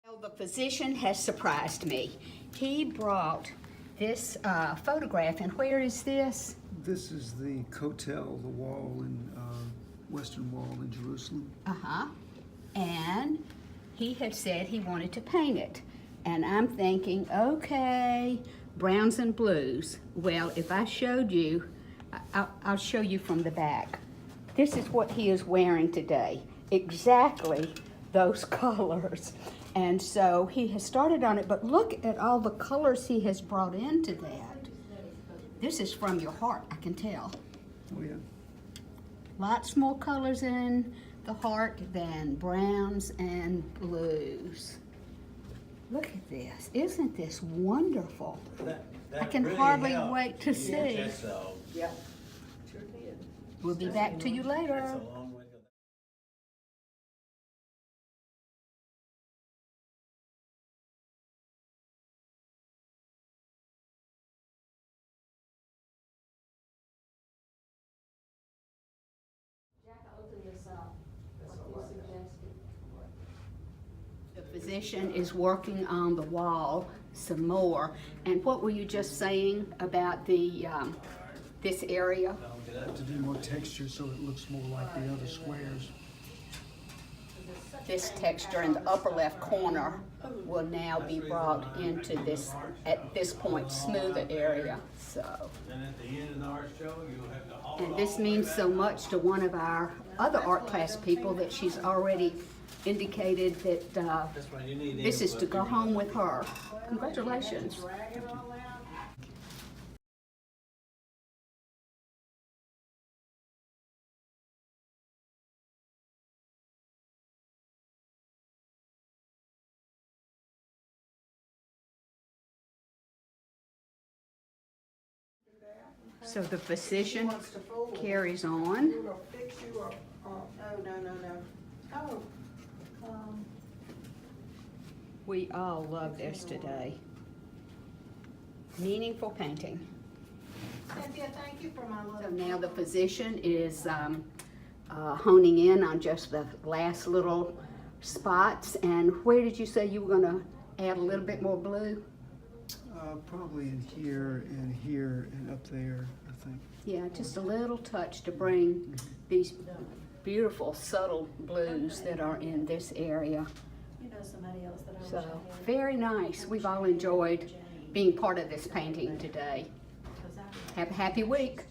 Well, the physician has surprised me. He brought this photograph, and where is this? This is the Kotel, the wall in Western Wall in Jerusalem. And he had said he wanted to paint it. And I'm thinking, okay, browns and blues. Well, if I showed you, I'll show you from the back. This is what he is wearing today. Exactly those colors. And so he has started on it, but look at all the colors he has brought into that. This is from your heart, I can tell. Oh yeah. Lots more colors in the heart than browns and blues. Look at this. Isn't this wonderful? I can really hardly helped. wait to see. Yep. Sure did. We'll be back to you later. That's a long way to go. The physician is working on the wall some more. And what were you just saying about the this area? To do more texture so it looks more like the other squares. This texture in the upper left corner will now be brought into this, at this point, smoother area. So, And at the end of our show, you'll have to haul and it this all means back. so much to one of our other art class people that she's already indicated that That's why you need this is to input. go home with her. Congratulations. So the physician carries on. We all love this today. Meaningful painting. Cynthia, thank you for my So little. now the physician is honing in on just the last little spots. And where did you say you were gonna add a little bit more blue? Probably in here and up there, I think. Yeah, just a little touch to bring these beautiful subtle blues that are in this area. You know somebody else that I wish I So, had. very nice. We've all enjoyed being part of this painting today. Because I Have a happy week.